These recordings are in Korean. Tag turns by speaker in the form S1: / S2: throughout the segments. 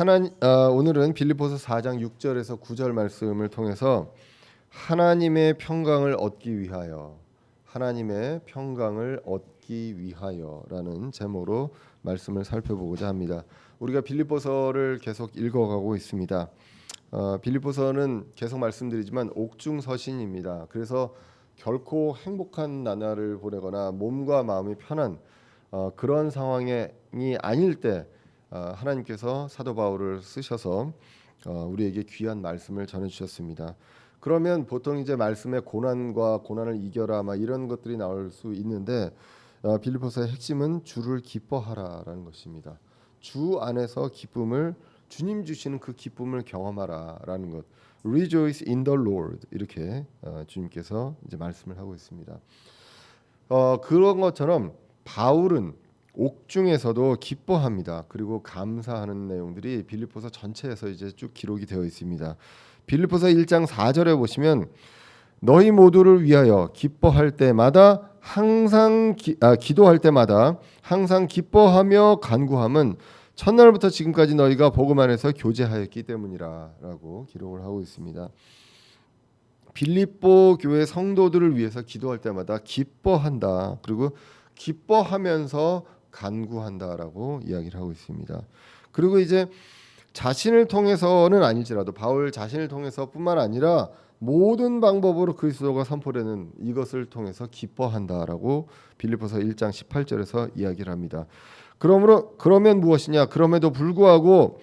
S1: 오늘은 빌립보서 4장 6절에서 9절 말씀을 통해서 하나님의 평강을 얻기 위하여, 하나님의 평강을 얻기 위하여라는 제목으로 말씀을 살펴보고자 합니다. 우리가 빌립보서를 계속 읽어가고 있습니다. 빌립보서는 계속 말씀드리지만 옥중서신입니다. 그래서 결코 행복한 나날을 보내거나 몸과 마음이 편한 그런 상황이 아닐 때 하나님께서 사도 바울을 쓰셔서 우리에게 귀한 말씀을 전해주셨습니다. 그러면 보통 이제 말씀의 고난과 고난을 이겨라 막 이런 것들이 나올 수 있는데 빌립보서의 핵심은 주를 기뻐하라라는 것입니다. 주 안에서 기쁨을, 주님 주시는 그 기쁨을 경험하라라는 것. Rejoice in the Lord, 이렇게 주님께서 이제 말씀을 하고 있습니다. 그런 것처럼 바울은 옥중에서도 기뻐합니다. 그리고 감사하는 내용들이 빌립보서 전체에서 이제 쭉 기록이 되어 있습니다. 빌립보서 1장 4절에 보시면 너희 모두를 위하여 기뻐할 때마다 기도할 때마다 항상 기뻐하며 간구함은 첫날부터 지금까지 너희가 복음 안에서 교제하였기 때문이라라고 기록을 하고 있습니다. 빌립보 교회 성도들을 위해서 기도할 때마다 기뻐한다. 그리고 기뻐하면서 간구한다라고 이야기를 하고 있습니다. 그리고 이제 자신을 통해서는 아닐지라도 바울 자신을 통해서뿐만 아니라 모든 방법으로 그리스도가 선포되는 이것을 통해서 기뻐한다라고 빌립보서 1장 18절에서 이야기를 합니다. 그러면 무엇이냐? 그럼에도 불구하고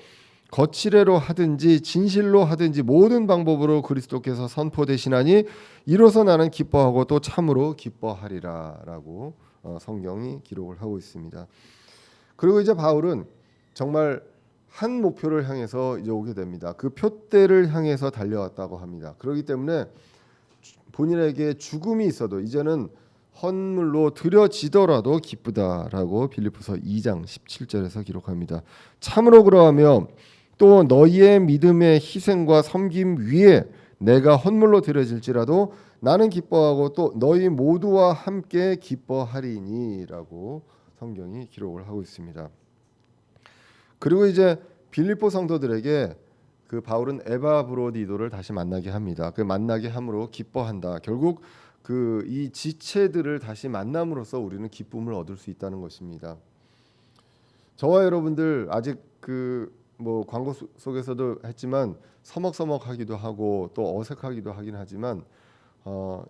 S1: 거칠애로 하든지 진실로 하든지 모든 방법으로 그리스도께서 선포되시나니 이로써 나는 기뻐하고 또 참으로 기뻐하리라라고 성경이 기록을 하고 있습니다. 그리고 이제 바울은 정말 한 목표를 향해서 이제 오게 됩니다. 그 표대를 향해서 달려왔다고 합니다. 그렇기 때문에 본인에게 죽음이 있어도 이제는 헌물로 드려지더라도 기쁘다라고 빌립보서 2장 17절에서 기록합니다. 참으로 그러하며 또 너희의 믿음의 희생과 섬김 위에 내가 헌물로 드려질지라도 나는 기뻐하고 또 너희 모두와 함께 기뻐하리니라고 성경이 기록을 하고 있습니다. 그리고 이제 빌립보 성도들에게 그 바울은 에바브로디도를 다시 만나게 합니다. 그 만나게 함으로 기뻐한다. 결국 그 이 지체들을 다시 만남으로써 우리는 기쁨을 얻을 수 있다는 것입니다. 저와 여러분들 아직 그 뭐 광고 속에서도 했지만 서먹서먹하기도 하고 또 어색하기도 하긴 하지만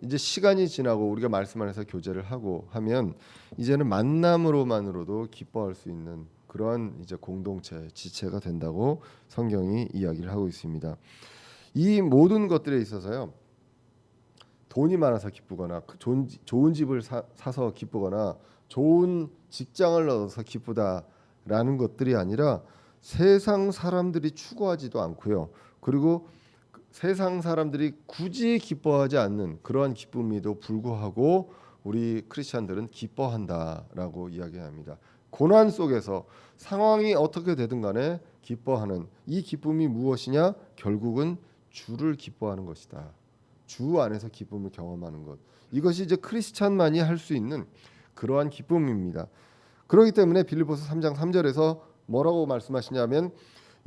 S1: 이제 시간이 지나고 우리가 말씀 안에서 교제를 하고 하면 이제는 만남으로만으로도 기뻐할 수 있는 그러한 이제 공동체, 지체가 된다고 성경이 이야기를 하고 있습니다. 이 모든 것들에 있어서요, 돈이 많아서 기쁘거나 좋은 집을 사서 기쁘거나 좋은 직장을 얻어서 기쁘다라는 것들이 아니라 세상 사람들이 추구하지도 않고요. 그리고 세상 사람들이 굳이 기뻐하지 않는 그러한 기쁨에도 불구하고 우리 크리스찬들은 기뻐한다라고 이야기합니다. 고난 속에서 상황이 어떻게 되든 간에 기뻐하는 이 기쁨이 무엇이냐? 결국은 주를 기뻐하는 것이다. 주 안에서 기쁨을 경험하는 것. 이것이 이제 크리스찬만이 할 수 있는 그러한 기쁨입니다. 그렇기 때문에 빌립보서 3장 3절에서 뭐라고 말씀하시냐면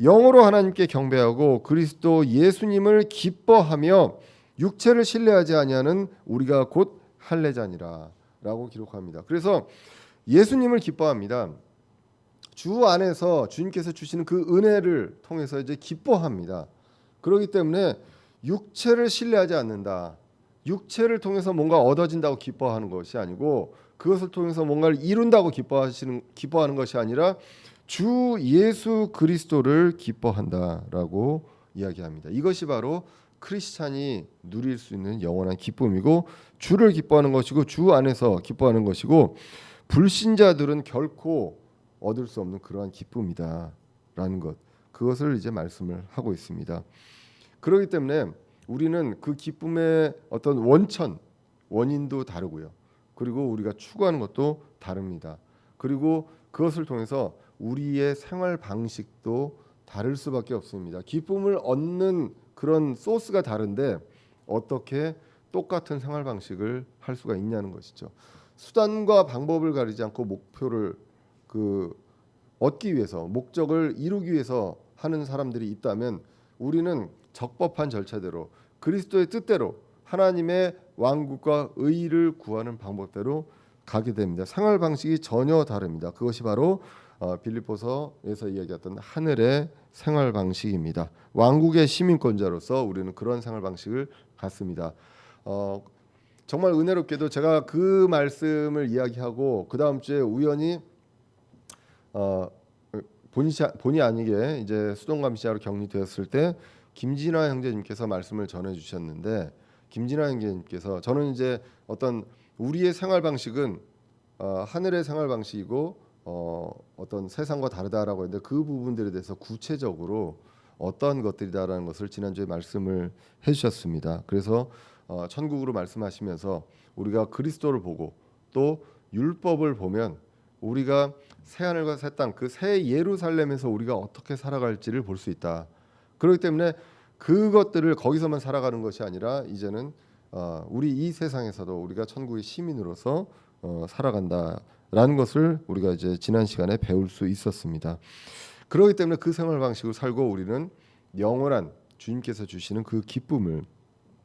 S1: 영으로 하나님께 경배하고 그리스도 예수님을 기뻐하며 육체를 신뢰하지 아니하는 우리가 곧 할례자니라라고 기록합니다. 그래서 예수님을 기뻐합니다. 주 안에서 주님께서 주시는 그 은혜를 통해서 이제 기뻐합니다. 그렇기 때문에 육체를 신뢰하지 않는다. 육체를 통해서 뭔가 얻어진다고 기뻐하는 것이 아니고 그것을 통해서 뭔가를 이룬다고 기뻐하는 것이 아니라 주 예수 그리스도를 기뻐한다라고 이야기합니다. 이것이 바로 크리스찬이 누릴 수 있는 영원한 기쁨이고 주를 기뻐하는 것이고 주 안에서 기뻐하는 것이고 불신자들은 결코 얻을 수 없는 그러한 기쁨이다라는 것. 그것을 이제 말씀을 하고 있습니다. 그렇기 때문에 우리는 그 기쁨의 어떤 원인도 다르고요. 그리고 우리가 추구하는 것도 다릅니다. 그리고 그것을 통해서 우리의 생활 방식도 다를 수밖에 없습니다. 기쁨을 얻는 그런 소스가 다른데 어떻게 똑같은 생활 방식을 할 수가 있냐는 것이죠. 수단과 방법을 가리지 않고 목표를 얻기 위해서, 목적을 이루기 위해서 하는 사람들이 있다면 우리는 적법한 절차대로 그리스도의 뜻대로 하나님의 왕국과 의를 구하는 방법대로 가게 됩니다. 생활 방식이 전혀 다릅니다. 그것이 바로 빌립보서에서 이야기했던 하늘의 생활 방식입니다. 왕국의 시민권자로서 우리는 그런 생활 방식을 갖습니다. 정말 은혜롭게도 제가 그 말씀을 이야기하고 그 다음 주에 우연히 본의 아니게 이제 수동감시자로 격리되었을 때 김진아 형제님께서 말씀을 전해주셨는데, 김진아 형제님께서 저는 이제 어떤 우리의 생활 방식은 하늘의 생활 방식이고 어떤 세상과 다르다라고 했는데 그 부분들에 대해서 구체적으로 어떤 것들이다라는 것을 지난주에 말씀을 해주셨습니다. 그래서 천국으로 말씀하시면서 우리가 그리스도를 보고 또 율법을 보면 우리가 새 하늘과 새 땅, 그 새 예루살렘에서 우리가 어떻게 살아갈지를 볼 수 있다. 그렇기 때문에 그것들을 거기서만 살아가는 것이 아니라 이제는 우리 이 세상에서도 우리가 천국의 시민으로서 살아간다라는 것을 우리가 이제 지난 시간에 배울 수 있었습니다. 그렇기 때문에 그 생활 방식으로 살고 우리는 영원한 주님께서 주시는 그 기쁨을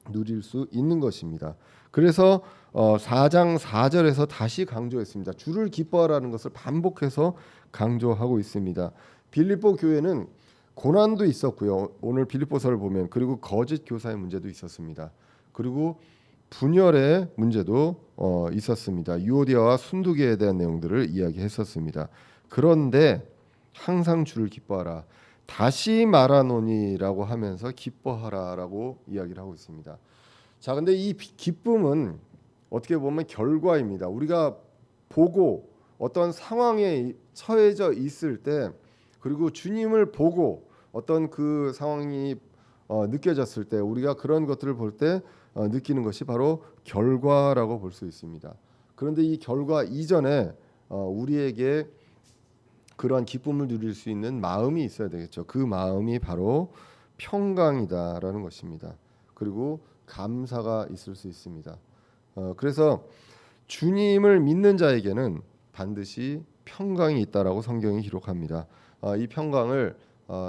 S1: 누릴 수 있는 것입니다. 그래서 4장 4절에서 다시 강조했습니다. 주를 기뻐하라는 것을 반복해서 강조하고 있습니다. 빌립보 교회는 고난도 있었고요. 오늘 빌립보서를 보면 그리고 거짓 교사의 문제도 있었습니다. 그리고 분열의 문제도 있었습니다. 유오디아와 순두계에 대한 내용들을 이야기했었습니다. 그런데 항상 주를 기뻐하라. 다시 말하노니라고 하면서 기뻐하라라고 이야기를 하고 있습니다. 자, 근데 이 기쁨은 어떻게 보면 결과입니다. 우리가 보고 어떤 상황에 처해져 있을 때 그리고 주님을 보고 어떤 그 상황이 느껴졌을 때 우리가 그런 것들을 볼 때 느끼는 것이 바로 결과라고 볼 수 있습니다. 그런데 이 결과 이전에 우리에게 그러한 기쁨을 누릴 수 있는 마음이 있어야 되겠죠. 그 마음이 바로 평강이다라는 것입니다. 그리고 감사가 있을 수 있습니다. 그래서 주님을 믿는 자에게는 반드시 평강이 있다라고 성경이 기록합니다. 이 평강을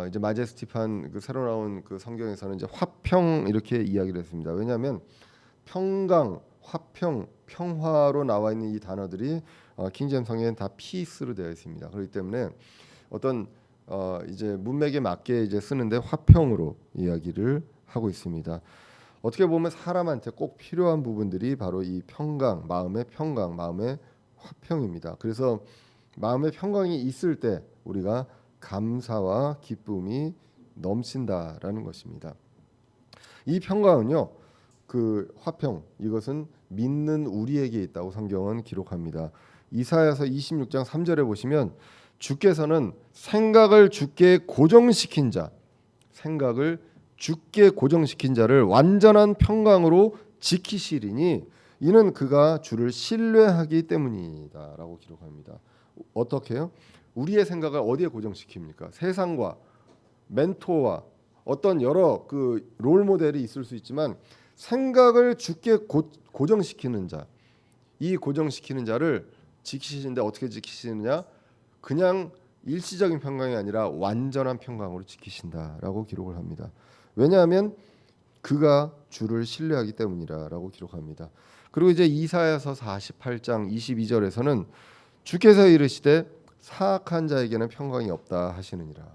S1: 이제 마제스티판 그 새로 나온 그 성경에서는 이제 화평 이렇게 이야기를 했습니다. 왜냐하면 평강, 화평, 평화로 나와 있는 이 단어들이 킹제임스 성경에는 다 피스로 되어 있습니다. 그렇기 때문에 어떤 이제 문맥에 맞게 이제 쓰는데 화평으로 이야기를 하고 있습니다. 어떻게 보면 사람한테 꼭 필요한 부분들이 바로 이 평강, 마음의 평강, 마음의 화평입니다. 그래서 마음의 평강이 있을 때 우리가 감사와 기쁨이 넘친다라는 것입니다. 이 평강은요, 그 화평, 이것은 믿는 우리에게 있다고 성경은 기록합니다. 이사야서 26장 3절에 보시면 주께서는 생각을 주께 고정시킨 자, 생각을 주께 고정시킨 자를 완전한 평강으로 지키시리니 이는 그가 주를 신뢰하기 때문이다라고 기록합니다. 어떻게요? 우리의 생각을 어디에 고정시킵니까? 세상과 멘토와 어떤 여러 그 롤 모델이 있을 수 있지만 생각을 주께 고정시키는 자, 이 고정시키는 자를 지키시는데 어떻게 지키시느냐? 그냥 일시적인 평강이 아니라 완전한 평강으로 지키신다라고 기록을 합니다. 왜냐하면 그가 주를 신뢰하기 때문이라라고 기록합니다. 그리고 이제 이사야서 48장 22절에서는 주께서 이르시되 사악한 자에게는 평강이 없다 하시느니라.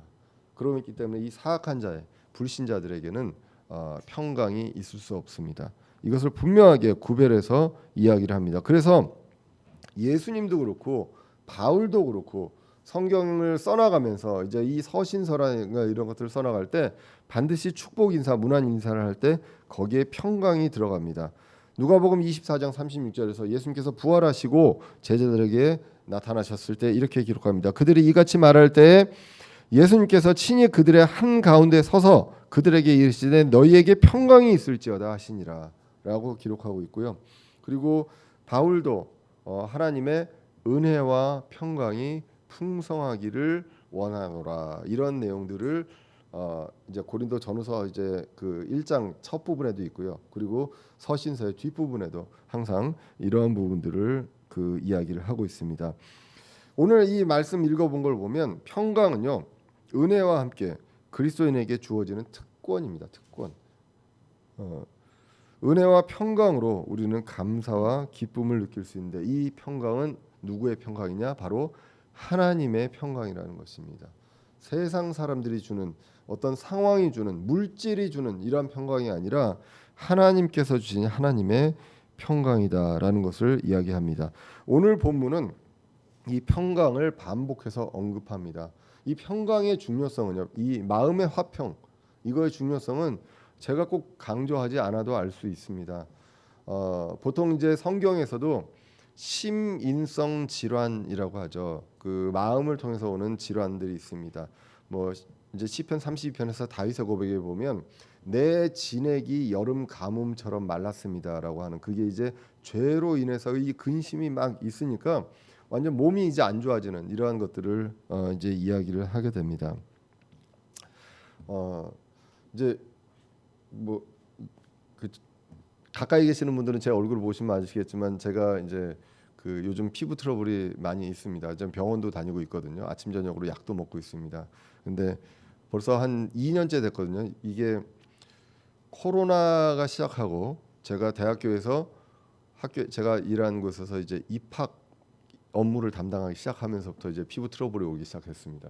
S1: 그렇기 때문에 이 사악한 자의 불신자들에게는 평강이 있을 수 없습니다. 이것을 분명하게 구별해서 이야기를 합니다. 그래서 예수님도 그렇고 바울도 그렇고 성경을 써나가면서 이제 이 서신서라든가 이런 것들을 써나갈 때 반드시 축복 인사, 문안 인사를 할 때 거기에 평강이 들어갑니다. 누가복음 24장 36절에서 예수님께서 부활하시고 제자들에게 나타나셨을 때 이렇게 기록합니다. 그들이 이같이 말할 때 예수님께서 친히 그들의 한 가운데 서서 그들에게 이르시되 너희에게 평강이 있을지어다 하시니라 라고 기록하고 있고요. 그리고 바울도 하나님의 은혜와 평강이 풍성하기를 원하노라 이런 내용들을 이제 고린도 전후서 이제 그 1장 첫 부분에도 있고요. 그리고 서신서의 뒷 부분에도 항상 이러한 부분들을 그 이야기를 하고 있습니다. 오늘 이 말씀 읽어본 걸 보면 평강은요 은혜와 함께 그리스도인에게 주어지는 특권입니다. 특권. 은혜와 평강으로 우리는 감사와 기쁨을 느낄 수 있는데 이 평강은 누구의 평강이냐? 바로 하나님의 평강이라는 것입니다. 세상 사람들이 주는 어떤 상황이 주는 물질이 주는 이러한 평강이 아니라 하나님께서 주신 하나님의 평강이다라는 것을 이야기합니다. 오늘 본문은 이 평강을 반복해서 언급합니다. 이 평강의 중요성은요, 이 마음의 화평 이거의 중요성은 제가 꼭 강조하지 않아도 알 수 있습니다. 보통 이제 성경에서도 심인성 질환이라고 하죠. 그 마음을 통해서 오는 질환들이 있습니다. 뭐 이제 시편 32편에서 다윗의 고백에 보면 내 진액이 여름 가뭄처럼 말랐습니다라고 하는 그게 이제 죄로 인해서 이 근심이 막 있으니까 완전 몸이 이제 안 좋아지는 이러한 것들을 이제 이야기를 하게 됩니다. 이제 뭐 그 가까이 계시는 분들은 제 얼굴을 보시면 아시겠지만 제가 이제 그 요즘 피부 트러블이 많이 있습니다. 좀 병원도 다니고 있거든요. 아침 저녁으로 약도 먹고 있습니다. 근데 벌써 한 2년째 됐거든요. 이게 코로나가 시작하고 제가 대학교에서 제가 일한 곳에서 이제 입학 업무를 담당하기 시작하면서부터 이제 피부 트러블이 오기 시작했습니다.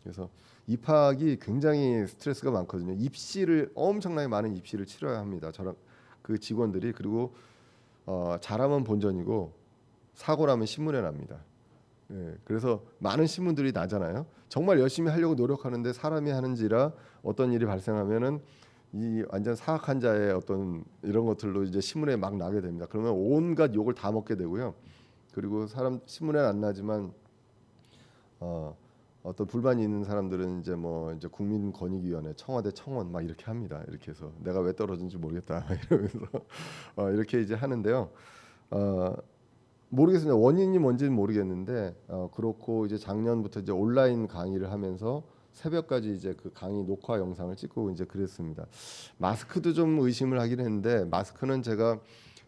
S1: 그래서 입학이 굉장히 스트레스가 많거든요. 입시를 엄청나게 많은 입시를 치러야 합니다. 저랑 그 직원들이 그리고 잘하면 본전이고 사고 나면 신문에 납니다. 예, 그래서 많은 신문들이 나잖아요. 정말 열심히 하려고 노력하는데 사람이 하는지라 어떤 일이 발생하면은 이 완전 사악한 자의 어떤 이런 것들로 이제 신문에 막 나게 됩니다. 그러면 온갖 욕을 다 먹게 되고요. 그리고 사람 신문에는 안 나지만 어떤 불만이 있는 사람들은 이제 뭐 이제 국민권익위원회, 청와대 청원 막 이렇게 합니다. 이렇게 해서 내가 왜 떨어진지 모르겠다 이러면서 이렇게 이제 하는데요. 모르겠습니다. 원인이 뭔지는 모르겠는데 그렇고 이제 작년부터 이제 온라인 강의를 하면서 새벽까지 이제 그 강의 녹화 영상을 찍고 이제 그랬습니다. 마스크도 좀 의심을 하긴 했는데 마스크는 제가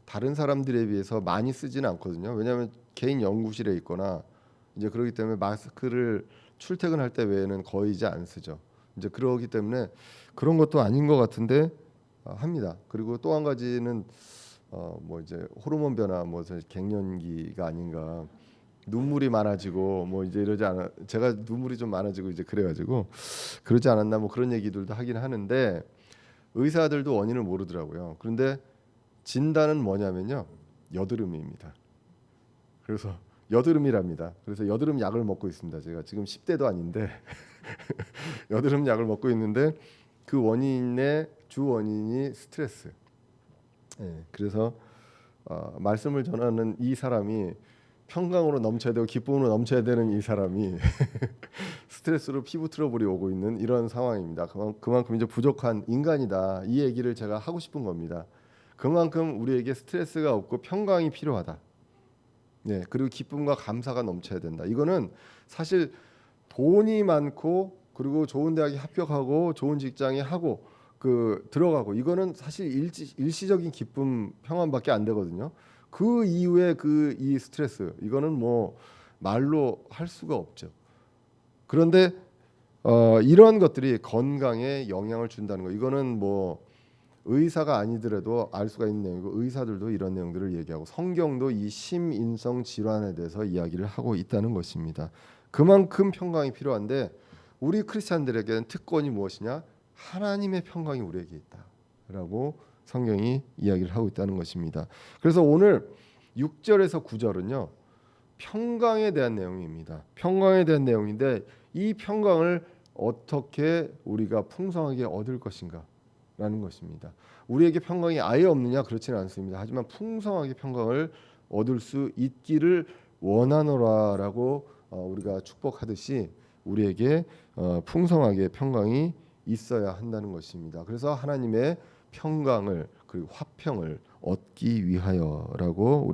S1: 다른 사람들에 비해서 많이 쓰지는 않거든요. 왜냐하면 개인 연구실에 있거나 이제 그러기 때문에 마스크를 출퇴근할 때 외에는 거의 이제 안 쓰죠. 이제 그러기 때문에 그런 것도 아닌 것 같은데 합니다. 그리고 또 한 가지는 뭐 이제 호르몬 변화, 뭐 갱년기가 아닌가, 눈물이 많아지고 뭐 이제 이러지 않아. 제가 눈물이 좀 많아지고 이제 그래가지고 그러지 않았나 뭐 그런 얘기들도 하긴 하는데 의사들도 원인을 모르더라고요. 그런데 진단은 뭐냐면요, 여드름입니다. 그래서 여드름이랍니다. 그래서 여드름 약을 먹고 있습니다. 제가 지금 10대도 아닌데 여드름 약을 먹고 있는데 그 원인의 주 원인이 스트레스. 예, 그래서 말씀을 전하는 이 사람이 평강으로 넘쳐야 되고 기쁨으로 넘쳐야 되는 이 사람이 스트레스로 피부 트러블이 오고 있는 이런 상황입니다. 그만큼 이제 부족한 인간이다. 이 얘기를 제가 하고 싶은 겁니다. 그만큼 우리에게 스트레스가 없고 평강이 필요하다. 네, 그리고 기쁨과 감사가 넘쳐야 된다. 이거는 사실 돈이 많고 그리고 좋은 대학에 합격하고 좋은 직장에 하고 그 들어가고 이거는 사실 일시적인 기쁨 평안밖에 안 되거든요. 그 이후에 그 이 스트레스 이거는 뭐 말로 할 수가 없죠. 그런데 이러한 것들이 건강에 영향을 준다는 거 이거는 뭐 의사가 아니더라도 알 수가 있는 내용이고 의사들도 이런 내용들을 얘기하고 성경도 이 심인성 질환에 대해서 이야기를 하고 있다는 것입니다. 그만큼 평강이 필요한데 우리 크리스찬들에게는 특권이 무엇이냐? 하나님의 평강이 우리에게 있다라고 성경이 이야기를 하고 있다는 것입니다. 그래서 오늘 6절에서 9절은요. 평강에 대한 내용입니다. 평강에 대한 내용인데 이 평강을 어떻게 우리가 풍성하게 얻을 것인가? 라는 것입니다. 우리에게 평강이 아예 없느냐? 그렇지는 않습니다. 하지만 풍성하게 평강을 얻을 수 있기를 원하노라라고 우리가 축복하듯이 우리에게 풍성하게 평강이 있어야 한다는 것입니다. 그래서 하나님의 평강을 그리고 화평을 얻기 위하여라고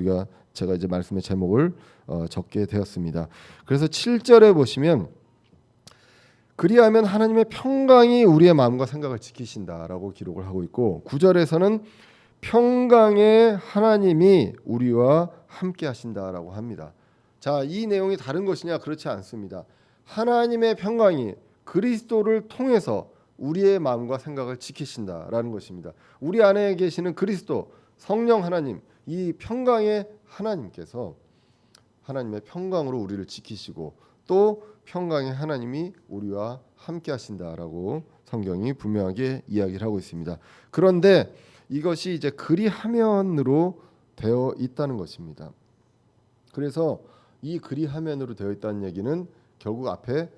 S1: 제가 이제 말씀의 제목을 적게 되었습니다. 그래서 7절에 보시면 그리하면 하나님의 평강이 우리의 마음과 생각을 지키신다라고 기록을 하고 있고 9절에서는 평강의 하나님이 우리와 함께 하신다라고 합니다. 자, 이 내용이 다른 것이냐? 그렇지 않습니다. 하나님의 평강이 그리스도를 통해서 우리의 마음과 생각을 지키신다라는 것입니다. 우리 안에 계시는 그리스도, 성령 하나님, 이 평강의 하나님께서 하나님의 평강으로 우리를 지키시고 또 평강의 하나님이 우리와 함께 하신다라고 성경이 분명하게 이야기를 하고 있습니다. 그런데 이것이 이제 그리하면으로 되어 있다는 것입니다. 그래서 이 그리하면으로 되어 있다는 얘기는 결국 앞에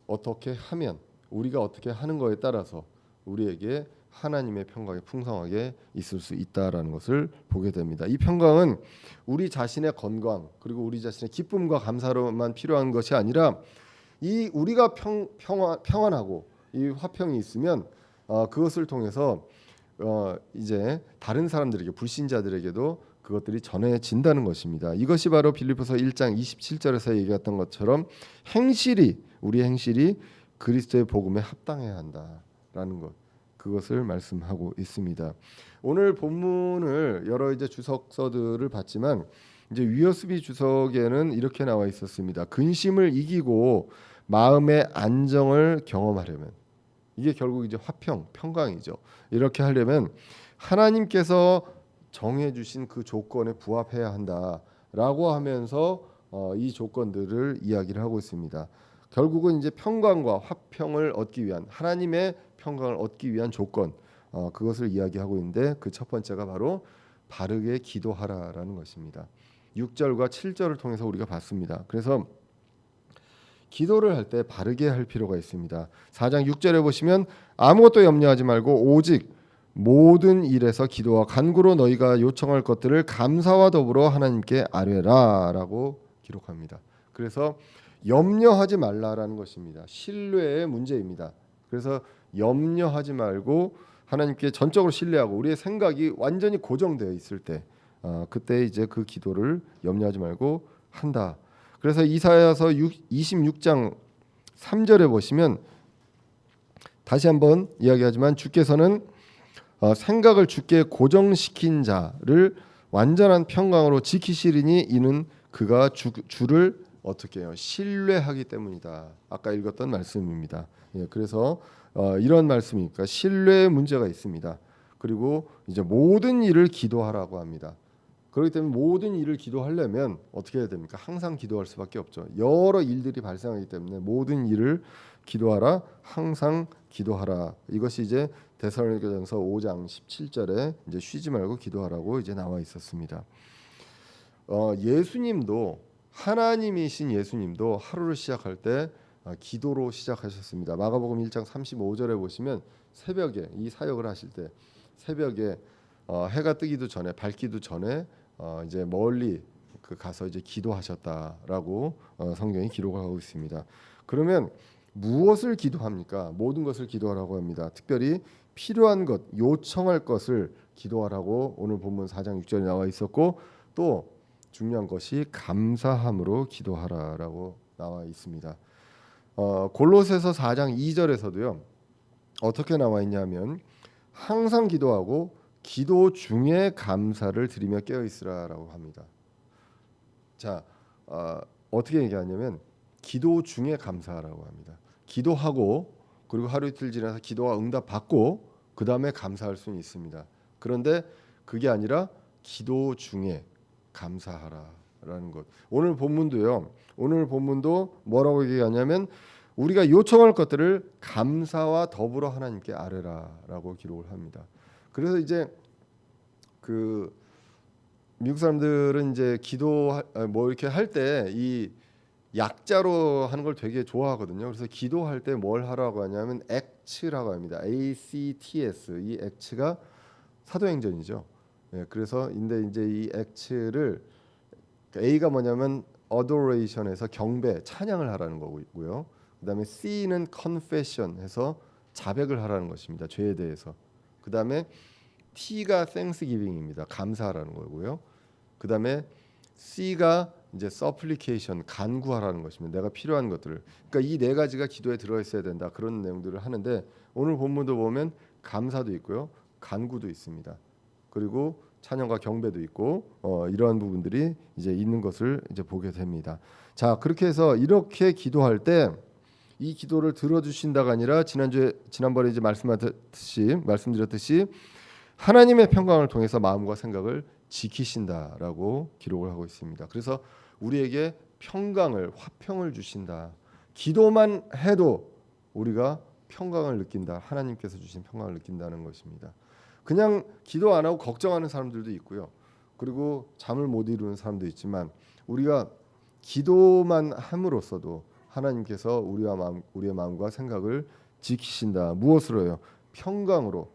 S1: 어떻게 하면, 우리가 어떻게 하는 거에 따라서 우리에게 하나님의 평강이 풍성하게 있을 수 있다라는 것을 보게 됩니다. 이 평강은 우리 자신의 건강 그리고 우리 자신의 기쁨과 감사로만 필요한 것이 아니라 이 우리가 평안하고 이 화평이 있으면 그것을 통해서 이제 다른 사람들에게, 불신자들에게도 그것들이 전해진다는 것입니다. 이것이 바로 빌립보서 1장 27절에서 얘기했던 것처럼 우리 행실이 그리스도의 복음에 합당해야 한다라는 것, 그것을 말씀하고 있습니다. 오늘 본문을 여러 이제 주석서들을 봤지만 이제 위어스비 주석에는 이렇게 나와 있었습니다. 근심을 이기고 마음의 안정을 경험하려면, 이게 결국 이제 평강이죠. 이렇게 하려면 하나님께서 정해주신 그 조건에 부합해야 한다라고 하면서 이 조건들을 이야기를 하고 있습니다. 결국은 이제 평강과 화평을 얻기 위한, 하나님의 평강을 얻기 위한 조건, 그것을 이야기하고 있는데 그 첫 번째가 바로 바르게 기도하라라는 것입니다. 6절과 7절을 통해서 우리가 봤습니다. 그래서 기도를 할 때 바르게 할 필요가 있습니다. 4장 6절에 보시면 아무것도 염려하지 말고 오직 모든 일에서 기도와 간구로 너희가 요청할 것들을 감사와 더불어 하나님께 아뢰라라고 기록합니다. 그래서 염려하지 말라라는 것입니다. 신뢰의 문제입니다. 그래서 염려하지 말고 하나님께 전적으로 신뢰하고 우리의 생각이 완전히 고정되어 있을 때 그때 이제 그 기도를 염려하지 말고 한다. 그래서 이사야서 26장 3절에 보시면 다시 한번 이야기하지만 주께서는 생각을 주께 고정시킨 자를 완전한 평강으로 지키시리니 이는 그가 주를 어떻게 해요? 신뢰하기 때문이다. 아까 읽었던 말씀입니다. 예, 그래서 이런 말씀이니까 신뢰의 문제가 있습니다. 그리고 이제 모든 일을 기도하라고 합니다. 그렇기 때문에 모든 일을 기도하려면 어떻게 해야 됩니까? 항상 기도할 수밖에 없죠. 여러 일들이 발생하기 때문에 모든 일을 기도하라, 항상 기도하라. 이것이 이제 데살로니가전서 5장 17절에 이제 쉬지 말고 기도하라고 이제 나와 있었습니다. 예수님도, 하나님이신 예수님도 하루를 시작할 때 기도로 시작하셨습니다. 마가복음 1장 35절에 보시면 새벽에 이 사역을 하실 때 새벽에 해가 뜨기도 전에, 밝기도 전에 이제 멀리 가서 이제 기도하셨다라고 성경이 기록하고 있습니다. 그러면 무엇을 기도합니까? 모든 것을 기도하라고 합니다. 특별히 필요한 것, 요청할 것을 기도하라고 오늘 본문 4장 6절에 나와 있었고, 또 중요한 것이 감사함으로 기도하라라고 나와 있습니다. 골로새서 4장 2절에서도요. 어떻게 나와 있냐면 항상 기도하고 기도 중에 감사를 드리며 깨어 있으라라고 합니다. 자, 어떻게 얘기하냐면 기도 중에 감사하라고 합니다. 기도하고 그리고 하루 이틀 지나서 기도가 응답받고 그 다음에 감사할 수는 있습니다. 그런데 그게 아니라 기도 중에 감사하라라는 것. 오늘 본문도요. 오늘 본문도 뭐라고 얘기하냐면 우리가 요청할 것들을 감사와 더불어 하나님께 아뢰라라고 기록을 합니다. 그래서 이제 그 미국 사람들은 이제 기도 뭐 이렇게 할 때 이 약자로 하는 걸 되게 좋아하거든요. 그래서 기도할 때 뭘 하라고 하냐면 act라고 합니다. ACTS. 이 act가 사도행전이죠. 예, 그래서 근데 이제 이 act를 A가 뭐냐면 adoration에서 경배, 찬양을 하라는 거고요. 그다음에 C는 confession해서 자백을 하라는 것입니다. 죄에 대해서. 그다음에 T가 thanksgiving입니다. 감사하라는 거고요. 그다음에 C가 이제 supplication, 간구하라는 것입니다. 내가 필요한 것들을. 그러니까 이 네 가지가 기도에 들어 있어야 된다. 그런 내용들을 하는데 오늘 본문도 보면 감사도 있고요. 간구도 있습니다. 그리고 찬양과 경배도 있고 이러한 부분들이 이제 있는 것을 이제 보게 됩니다. 자, 그렇게 해서 이렇게 기도할 때 이 기도를 들어주신다가 아니라 지난번에 이제 말씀드렸듯이 하나님의 평강을 통해서 마음과 생각을 지키신다라고 기록을 하고 있습니다. 그래서 우리에게 평강을, 화평을 주신다. 기도만 해도 우리가 평강을 느낀다. 하나님께서 주신 평강을 느낀다는 것입니다. 그냥 기도 안 하고 걱정하는 사람들도 있고요. 그리고 잠을 못 이루는 사람도 있지만 우리가 기도만 함으로써도 하나님께서 우리의 마음과 생각을 지키신다. 무엇으로요? 평강으로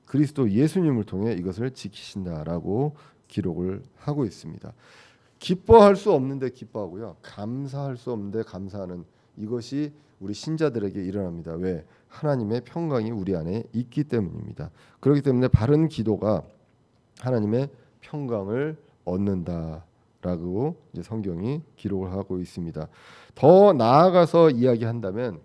S1: 그리스도 예수님을 통해 이것을 지키신다라고 기록을 하고 있습니다. 기뻐할 수 없는데 기뻐하고요. 감사할 수 없는데 감사하는 이것이 우리 신자들에게 일어납니다. 왜? 하나님의 평강이 우리 안에 있기 때문입니다. 그렇기 때문에 바른 기도가 하나님의 평강을 얻는다라고 이제 성경이 기록을 하고 있습니다. 더 나아가서 이야기한다면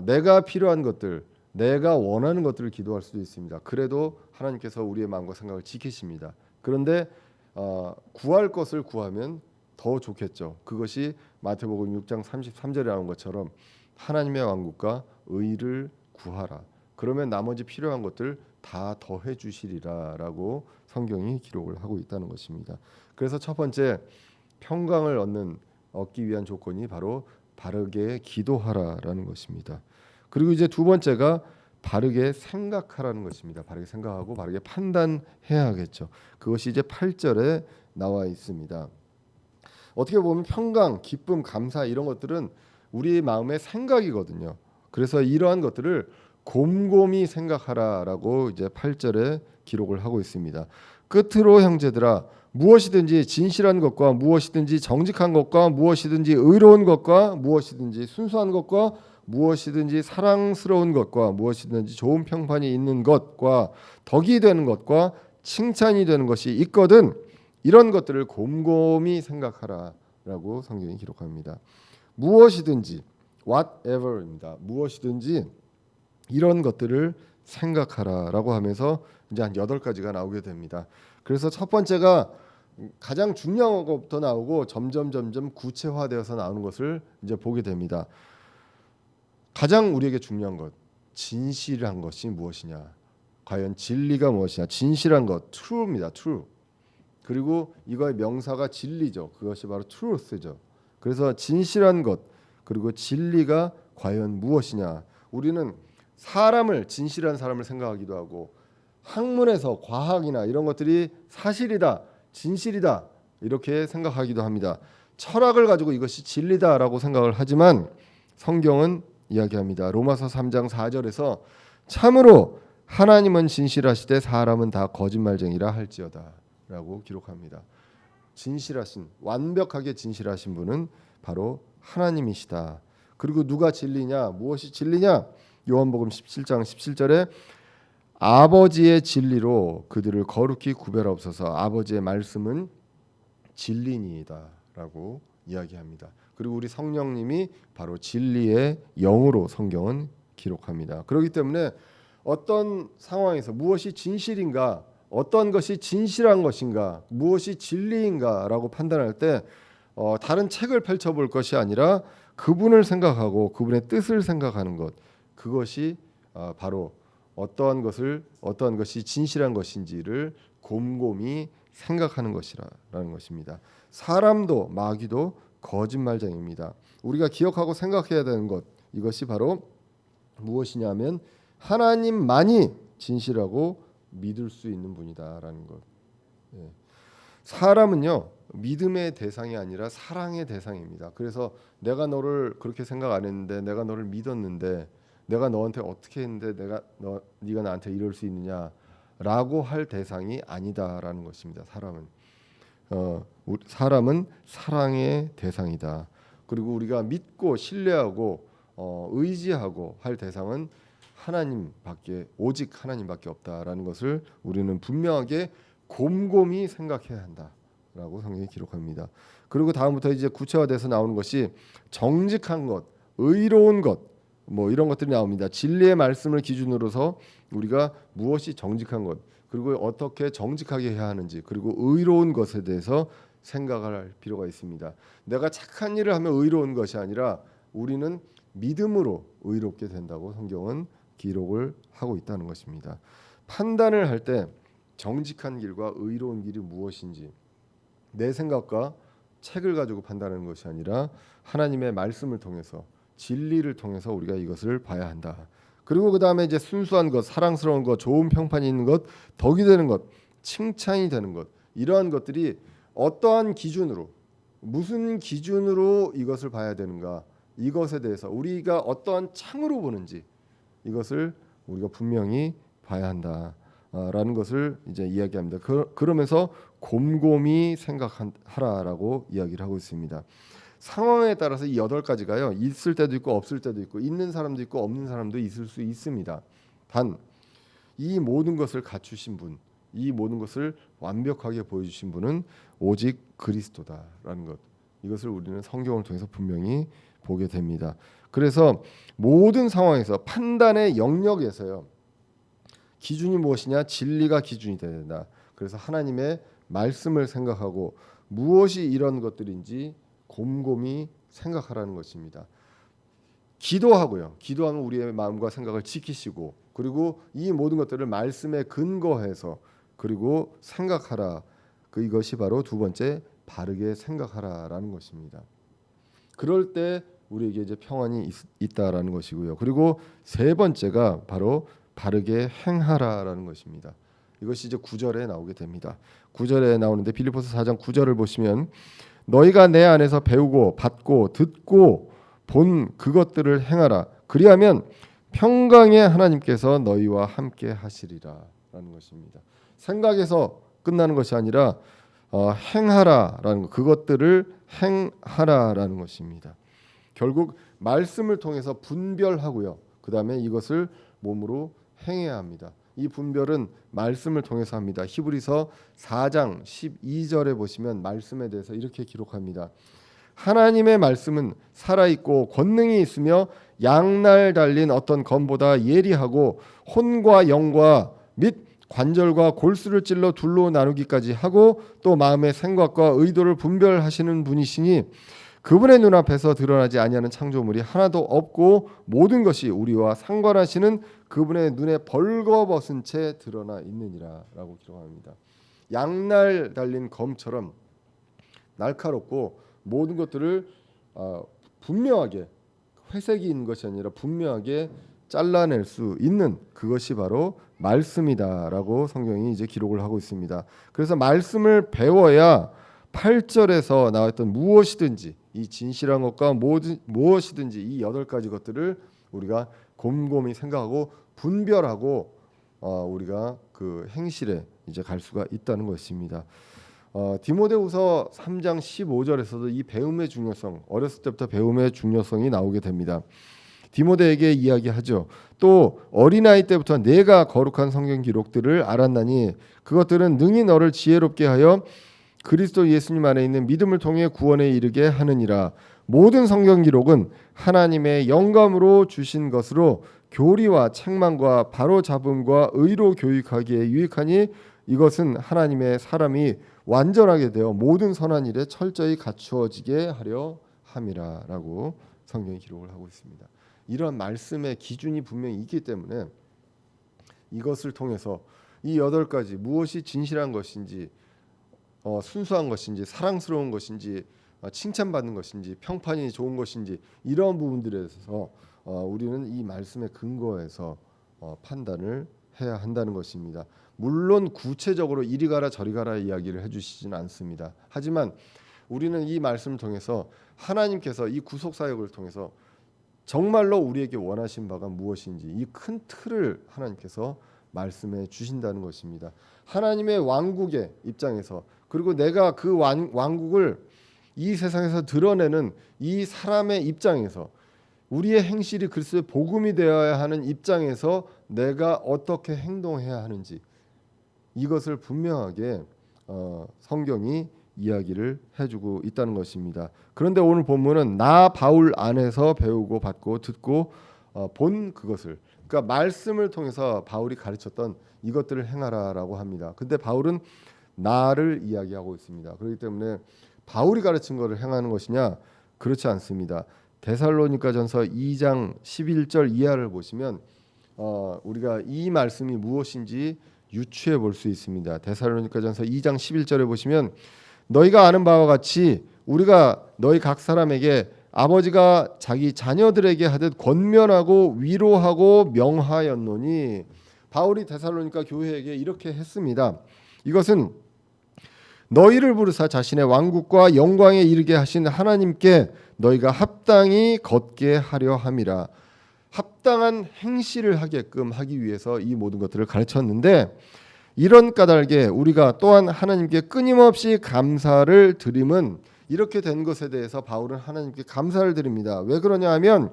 S1: 내가 필요한 것들, 내가 원하는 것들을 기도할 수도 있습니다. 그래도 하나님께서 우리의 마음과 생각을 지키십니다. 그런데 구할 것을 구하면 더 좋겠죠. 그것이 마태복음 6장 33절에 나온 것처럼 하나님의 왕국과 의를 구하라. 그러면 나머지 필요한 것들 다 더해 주시리라라고 성경이 기록을 하고 있다는 것입니다. 그래서 첫 번째 평강을 얻기 위한 조건이 바로 바르게 기도하라라는 것입니다. 그리고 이제 두 번째가 바르게 생각하라는 것입니다. 바르게 생각하고 바르게 판단해야 하겠죠. 그것이 이제 8절에 나와 있습니다. 어떻게 보면 평강, 기쁨, 감사 이런 것들은 우리 마음의 생각이거든요. 그래서 이러한 것들을 곰곰이 생각하라라고 이제 8절에 기록을 하고 있습니다. 끝으로 형제들아 무엇이든지 진실한 것과 무엇이든지 정직한 것과 무엇이든지 의로운 것과 무엇이든지 순수한 것과 무엇이든지 사랑스러운 것과 무엇이든지 좋은 평판이 있는 것과 덕이 되는 것과 칭찬이 되는 것이 있거든 이런 것들을 곰곰이 생각하라라고 성경이 기록합니다. 무엇이든지 whatever입니다. 무엇이든지 이런 것들을 생각하라라고 하면서 이제 한 8가지가 나오게 됩니다. 그래서 첫 번째가 가장 중요한 것부터 나오고 점점 구체화되어서 나오는 것을 이제 보게 됩니다. 가장 우리에게 중요한 것, 진실한 것이 무엇이냐? 과연 진리가 무엇이냐? 진실한 것, true입니다. true. 그리고 이거의 명사가 진리죠. 그것이 바로 truth죠. 그래서 진실한 것 그리고 진리가 과연 무엇이냐? 우리는 진실한 사람을 생각하기도 하고 학문에서 과학이나 이런 것들이 사실이다, 진실이다 이렇게 생각하기도 합니다. 철학을 가지고 이것이 진리다라고 생각을 하지만 성경은 이야기합니다. 로마서 3장 4절에서 참으로 하나님은 진실하시되 사람은 다 거짓말쟁이라 할지어다라고 기록합니다. 진실하신, 완벽하게 진실하신 분은 바로 하나님이시다. 그리고 누가 진리냐? 무엇이 진리냐? 요한복음 17장 17절에 아버지의 진리로 그들을 거룩히 구별하옵소서. 아버지의 말씀은 진리니이다라고 이야기합니다. 그리고 우리 성령님이 바로 진리의 영으로 성경은 기록합니다. 그렇기 때문에 어떤 상황에서 무엇이 진실인가, 어떤 것이 진실한 것인가, 무엇이 진리인가라고 판단할 때 다른 책을 펼쳐볼 것이 아니라 그분을 생각하고 그분의 뜻을 생각하는 것, 그것이 바로 어떠한 것이 진실한 것인지를 곰곰이 생각하는 것이라는 것입니다. 사람도 마귀도 거짓말쟁이입니다. 우리가 기억하고 생각해야 되는 것, 이것이 바로 무엇이냐면 하나님만이 진실하고 믿을 수 있는 분이다라는 것. 사람은요 믿음의 대상이 아니라 사랑의 대상입니다. 그래서 내가 너를 그렇게 생각 안 했는데, 내가 너를 믿었는데, 내가 너한테 어떻게 했는데 네가 나한테 이럴 수 있느냐라고 할 대상이 아니다라는 것입니다. 사람은 사랑의 대상이다. 그리고 우리가 믿고 신뢰하고 의지하고 할 대상은 오직 하나님밖에 없다라는 것을 우리는 분명하게 곰곰이 생각해야 한다라고 성경이 기록합니다. 그리고 다음부터 이제 구체화돼서 나오는 것이 정직한 것, 의로운 것, 이런 것들이 나옵니다. 진리의 말씀을 기준으로서 우리가 무엇이 정직한 것, 그리고 어떻게 정직하게 해야 하는지, 그리고 의로운 것에 대해서 생각을 할 필요가 있습니다. 내가 착한 일을 하면 의로운 것이 아니라 우리는 믿음으로 의롭게 된다고 성경은 기록을 하고 있다는 것입니다. 판단을 할 때 정직한 길과 의로운 길이 무엇인지 내 생각과 책을 가지고 판단하는 것이 아니라 하나님의 말씀을 통해서 진리를 통해서 우리가 이것을 봐야 한다. 그리고 그 다음에 이제 순수한 것, 사랑스러운 것, 좋은 평판이 있는 것, 덕이 되는 것, 칭찬이 되는 것, 이러한 것들이 어떠한 기준으로, 무슨 기준으로 이것을 봐야 되는가, 이것에 대해서 우리가 어떠한 창으로 보는지 이것을 우리가 분명히 봐야 한다라는 것을 이제 이야기합니다. 그러면서 곰곰이 생각하라라고 이야기를 하고 있습니다. 상황에 따라서 이 8가지가요. 있을 때도 있고 없을 때도 있고 있는 사람도 있고 없는 사람도 있을 수 있습니다. 단 이 모든 것을 갖추신 분, 이 모든 것을 완벽하게 보여주신 분은 오직 그리스도다라는 것. 이것을 우리는 성경을 통해서 분명히 보게 됩니다. 그래서 모든 상황에서 판단의 영역에서요. 기준이 무엇이냐? 진리가 기준이 되어야 된다. 그래서 하나님의 말씀을 생각하고 무엇이 이런 것들인지 곰곰이 생각하라는 것입니다. 기도하고요. 기도하면 우리의 마음과 생각을 지키시고 그리고 이 모든 것들을 말씀에 근거해서 그리고 생각하라. 이것이 바로 두 번째 바르게 생각하라라는 것입니다. 그럴 때 우리에게 이제 평안이 있다라는 것이고요. 그리고 세 번째가 바로 바르게 행하라라는 것입니다. 이것이 이제 9절에 나오게 됩니다. 9절에 나오는데 빌립보서 4장 9절을 보시면 너희가 내 안에서 배우고 받고 듣고 본 그것들을 행하라. 그리하면 평강의 하나님께서 너희와 함께 하시리라라는 것입니다. 생각에서 끝나는 것이 아니라 행하라라는 것, 그것들을 행하라라는 것입니다. 결국 말씀을 통해서 분별하고요. 그 다음에 이것을 몸으로 행해야 합니다. 이 분별은 말씀을 통해서 합니다. 히브리서 4장 12절에 보시면 말씀에 대해서 이렇게 기록합니다. 하나님의 말씀은 살아있고 권능이 있으며 양날 달린 어떤 검보다 예리하고 혼과 영과 및 관절과 골수를 찔러 둘로 나누기까지 하고 또 마음의 생각과 의도를 분별하시는 분이시니 그분의 눈앞에서 드러나지 아니하는 창조물이 하나도 없고 모든 것이 우리와 상관하시는 그분의 눈에 벌거벗은 채 드러나 있느니라 라고 기록합니다. 양날 달린 검처럼 날카롭고 모든 것들을 분명하게 회색이 있는 것이 아니라 분명하게 잘라낼 수 있는 그것이 바로 말씀이다라고 성경이 이제 기록을 하고 있습니다. 그래서 말씀을 배워야 8절에서 나왔던 무엇이든지 이 진실한 것과 무엇이든지 이 8가지 것들을 우리가 곰곰이 생각하고 분별하고 우리가 그 행실에 이제 갈 수가 있다는 것입니다. 디모데후서 3장 15절에서도 이 배움의 중요성, 어렸을 때부터 배움의 중요성이 나오게 됩니다. 디모데에게 이야기하죠. 또 어린아이 때부터 내가 거룩한 성경 기록들을 알았나니 그것들은 능히 너를 지혜롭게 하여 그리스도 예수님 안에 있는 믿음을 통해 구원에 이르게 하느니라. 모든 성경 기록은 하나님의 영감으로 주신 것으로 교리와 책망과 바로잡음과 의로 교육하기에 유익하니 이것은 하나님의 사람이 완전하게 되어 모든 선한 일에 철저히 갖추어지게 하려 함이라라고 성경이 기록을 하고 있습니다. 이런 말씀의 기준이 분명히 있기 때문에 이것을 통해서 이 8가지 무엇이 진실한 것인지 순수한 것인지 사랑스러운 것인지 칭찬받는 것인지 평판이 좋은 것인지 이런 부분들에 대해서 우리는 이 말씀의 근거에서 판단을 해야 한다는 것입니다. 물론 구체적으로 이리 가라 저리 가라 이야기를 해주시지는 않습니다. 하지만 우리는 이 말씀을 통해서 하나님께서 이 구속사역을 통해서 정말로 우리에게 원하신 바가 무엇인지 이 큰 틀을 하나님께서 말씀해 주신다는 것입니다. 하나님의 왕국의 입장에서 그리고 내가 그 왕국을 이 세상에서 드러내는 이 사람의 입장에서 우리의 행실이 그리스도의 복음이 되어야 하는 입장에서 내가 어떻게 행동해야 하는지 이것을 분명하게 성경이 이야기를 해주고 있다는 것입니다. 그런데 오늘 본문은 나 바울 안에서 배우고 받고 듣고 본 그것을 그러니까 말씀을 통해서 바울이 가르쳤던 이것들을 행하라라고 합니다. 근데 바울은 나를 이야기하고 있습니다. 그렇기 때문에 바울이 가르친 것을 행하는 것이냐? 그렇지 않습니다. 데살로니가전서 2장 11절 이하를 보시면 우리가 이 말씀이 무엇인지 유추해 볼 수 있습니다. 데살로니가전서 2장 11절에 보시면 너희가 아는 바와 같이 우리가 너희 각 사람에게 아버지가 자기 자녀들에게 하듯 권면하고 위로하고 명하였노니, 바울이 데살로니가 교회에게 이렇게 했습니다. 이것은 너희를 부르사 자신의 왕국과 영광에 이르게 하신 하나님께 너희가 합당히 걷게 하려 함이라. 합당한 행실을 하게끔 하기 위해서 이 모든 것들을 가르쳤는데, 이런 까닭에 우리가 또한 하나님께 끊임없이 감사를 드림은, 이렇게 된 것에 대해서 바울은 하나님께 감사를 드립니다. 왜 그러냐 하면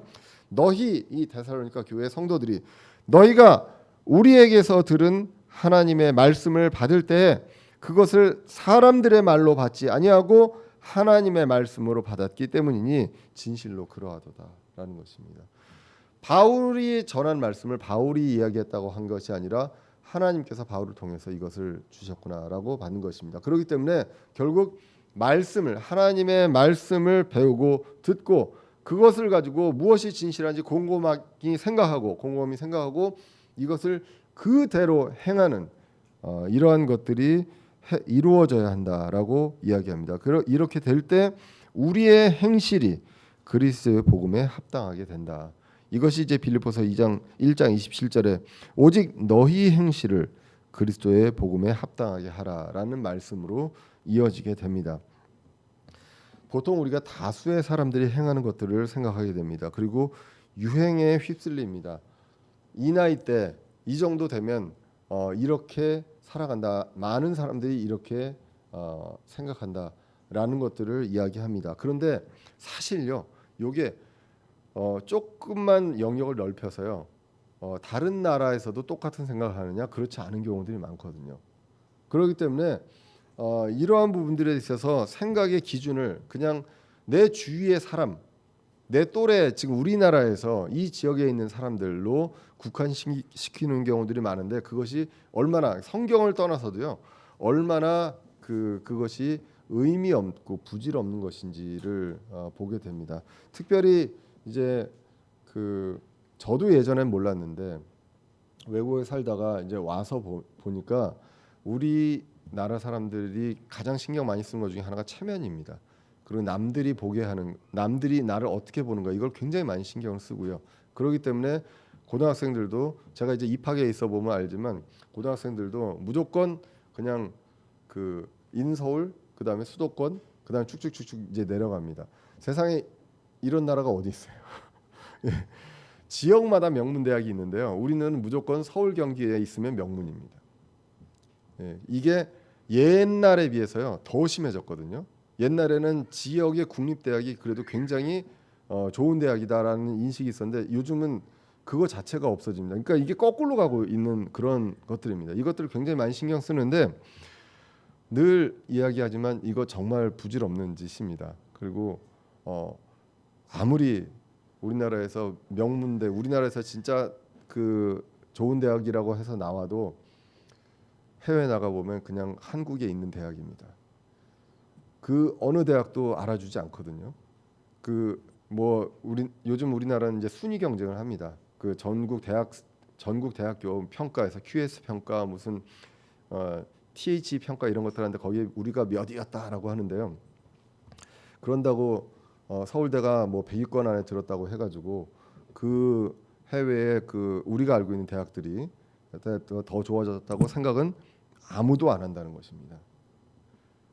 S1: 너희, 이 데살로니가 교회 성도들이 너희가 우리에게서 들은 하나님의 말씀을 받을 때 그것을 사람들의 말로 받지 아니하고 하나님의 말씀으로 받았기 때문이니 진실로 그러하도다라는 것입니다. 바울이 전한 말씀을 바울이 이야기했다고 한 것이 아니라 하나님께서 바울을 통해서 이것을 주셨구나라고 받는 것입니다. 그렇기 때문에 결국 말씀을, 하나님의 말씀을 배우고 듣고 그것을 가지고 무엇이 진실한지 곰곰이 생각하고 이것을 그대로 행하는 이러한 것들이 이루어져야 한다라고 이야기합니다. 이렇게 될 때 우리의 행실이 그리스도의 복음에 합당하게 된다. 이것이 이제 빌립보서 1장 27절에 오직 너희 행실을 그리스도의 복음에 합당하게 하라라는 말씀으로 이어지게 됩니다. 보통 우리가 다수의 사람들이 행하는 것들을 생각하게 됩니다. 그리고 유행에 휩쓸립니다. 이 나이 때 이 정도 되면 이렇게 살아간다. 많은 사람들이 이렇게 생각한다라는 것들을 이야기합니다. 그런데 사실요, 이게 조금만 영역을 넓혀서요, 다른 나라에서도 똑같은 생각을 하느냐, 그렇지 않은 경우들이 많거든요. 그렇기 때문에 이러한 부분들에 있어서 생각의 기준을 그냥 내 주위의 사람, 내 또래, 지금 우리나라에서 이 지역에 있는 사람들로 국한시키는 경우들이 많은데, 그것이 얼마나, 성경을 떠나서도요, 얼마나 그것이 의미 없고 부질 없는 것인지를 보게 됩니다. 특별히 이제 저도 예전엔 몰랐는데 외국에 살다가 이제 와서 보니까 우리나라 사람들이 가장 신경 많이 쓰는 것 중에 하나가 체면입니다. 그리고 남들이 보게 하는, 남들이 나를 어떻게 보는가, 이걸 굉장히 많이 신경을 쓰고요. 그렇기 때문에 고등학생들도, 제가 이제 입학에 있어 보면 알지만 고등학생들도 무조건 그냥 인서울, 그다음에 수도권, 그다음에 쭉쭉쭉쭉 이제 내려갑니다. 세상에 이런 나라가 어디 있어요? 지역마다 명문 대학이 있는데요. 우리는 무조건 서울, 경기에 있으면 명문입니다. 이게 옛날에 비해서요 더 심해졌거든요. 옛날에는 지역의 국립대학이 그래도 굉장히 좋은 대학이다라는 인식이 있었는데 요즘은 그거 자체가 없어집니다. 그러니까 이게 거꾸로 가고 있는 그런 것들입니다. 이것들을 굉장히 많이 신경 쓰는데, 늘 이야기하지만 이거 정말 부질 없는 짓입니다. 그리고 아무리 우리나라에서 명문대, 우리나라에서 진짜 좋은 대학이라고 해서 나와도 해외 나가 보면 그냥 한국에 있는 대학입니다. 그 어느 대학도 알아주지 않거든요. 요즘 우리나라는 이제 순위 경쟁을 합니다. 전국 대학교 평가에서 QS 평가, 무슨 TH 평가 이런 것들 하는데 거기에 우리가 몇이었다라고 하는데요. 그런다고 서울대가 뭐 100위권 안에 들었다고 해가지고 그 해외에 우리가 알고 있는 대학들이 더 좋아졌다고 생각은 아무도 안 한다는 것입니다.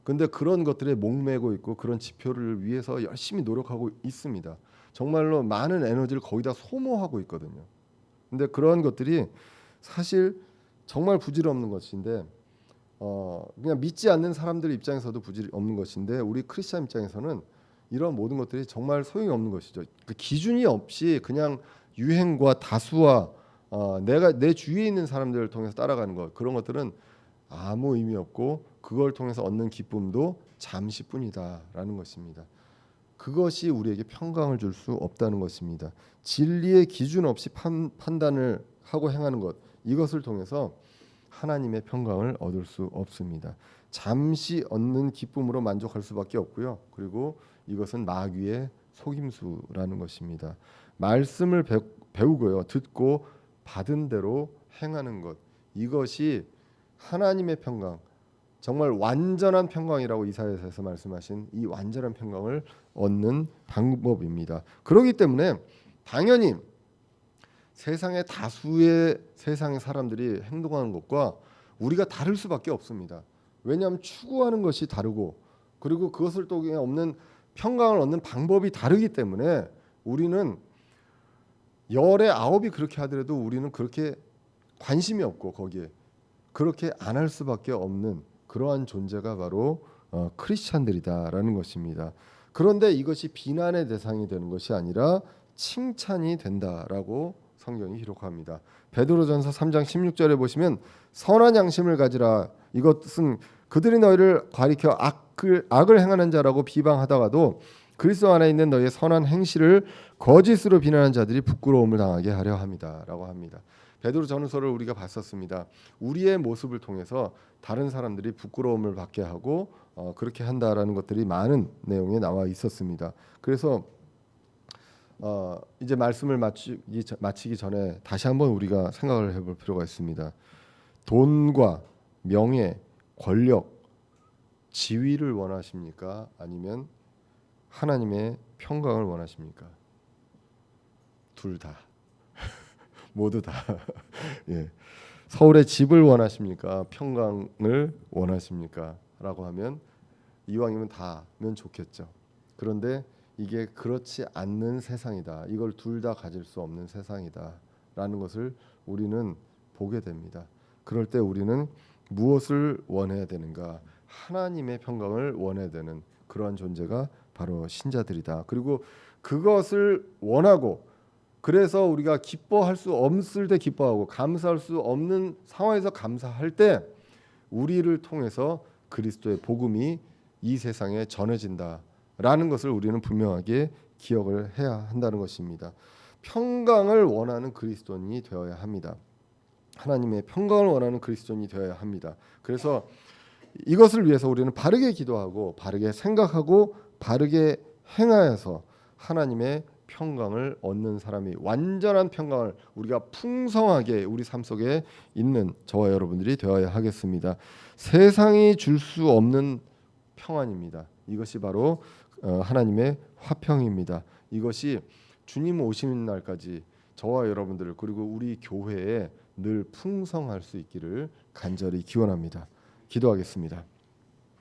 S1: 근데 그런 것들에 목매고 있고 그런 지표를 위해서 열심히 노력하고 있습니다. 정말로 많은 에너지를 거기다 소모하고 있거든요. 근데 그런 것들이 사실 정말 부질없는 것인데, 그냥 믿지 않는 사람들 입장에서도 부질 없는 것인데, 우리 크리스찬 입장에서는 이런 모든 것들이 정말 소용이 없는 것이죠. 기준이 없이 그냥 유행과 다수와 내가 내 주위에 있는 사람들을 통해서 따라가는 것, 그런 것들은 아무 의미 없고 그걸 통해서 얻는 기쁨도 잠시뿐이다라는 것입니다. 그것이 우리에게 평강을 줄 수 없다는 것입니다. 진리의 기준 없이 판단을 하고 행하는 것, 이것을 통해서 하나님의 평강을 얻을 수 없습니다. 잠시 얻는 기쁨으로 만족할 수밖에 없고요. 그리고 이것은 마귀의 속임수라는 것입니다. 말씀을 배우고요, 듣고 받은 대로 행하는 것, 이것이 하나님의 평강, 정말 완전한 평강이라고 이사야서에서 말씀하신 이 완전한 평강을 얻는 방법입니다. 그렇기 때문에 당연히 세상의 다수의 세상의 사람들이 행동하는 것과 우리가 다를 수밖에 없습니다. 왜냐하면 추구하는 것이 다르고, 그리고 그것을 또 없는 평강을 얻는 방법이 다르기 때문에 우리는 열의 9이 그렇게 하더라도 우리는 그렇게 관심이 없고 거기에 그렇게 안 할 수밖에 없는 그러한 존재가 바로 크리스찬들이다라는 것입니다. 그런데 이것이 비난의 대상이 되는 것이 아니라 칭찬이 된다라고 성경이 기록합니다. 베드로전서 3장 16절에 보시면 선한 양심을 가지라. 이것은 그들이 너희를 가리켜 악을 행하는 자라고 비방하다가도 그리스도 안에 있는 너희의 선한 행실을 거짓으로 비난하는 자들이 부끄러움을 당하게 하려 함이다라고 합니다. 베드로 전후서를 우리가 봤었습니다. 우리의 모습을 통해서 다른 사람들이 부끄러움을 받게 하고 그렇게 한다라는 것들이 많은 내용에 나와 있었습니다. 그래서 이제 말씀을 마치기 전에 다시 한번 우리가 생각을 해볼 필요가 있습니다. 돈과 명예, 권력, 지위를 원하십니까? 아니면 하나님의 평강을 원하십니까? 둘 다. 모두 다. 예. 서울에 집을 원하십니까? 평강을 원하십니까? 라고 하면 이왕이면 다면 좋겠죠. 그런데 이게 그렇지 않는 세상이다. 이걸 둘 다 가질 수 없는 세상이다. 라는 것을 우리는 보게 됩니다. 그럴 때 우리는 무엇을 원해야 되는가? 하나님의 평강을 원해야 되는 그러한 존재가 바로 신자들이다. 그리고 그것을 원하고, 그래서 우리가 기뻐할 수 없을 때 기뻐하고 감사할 수 없는 상황에서 감사할 때 우리를 통해서 그리스도의 복음이 이 세상에 전해진다라는 것을 우리는 분명하게 기억을 해야 한다는 것입니다. 평강을 원하는 그리스도인이 되어야 합니다. 하나님의 평강을 원하는 그리스도인이 되어야 합니다. 그래서 이것을 위해서 우리는 바르게 기도하고 바르게 생각하고 바르게 행하여서 하나님의 평강을 얻는 사람이, 완전한 평강을 우리가 풍성하게 우리 삶 속에 있는 저와 여러분들이 되어야 하겠습니다. 세상이 줄 수 없는 평안입니다. 이것이 바로 하나님의 화평입니다. 이것이 주님 오시는 날까지 저와 여러분들 그리고 우리 교회에 늘 풍성할 수 있기를 간절히 기원합니다. 기도하겠습니다.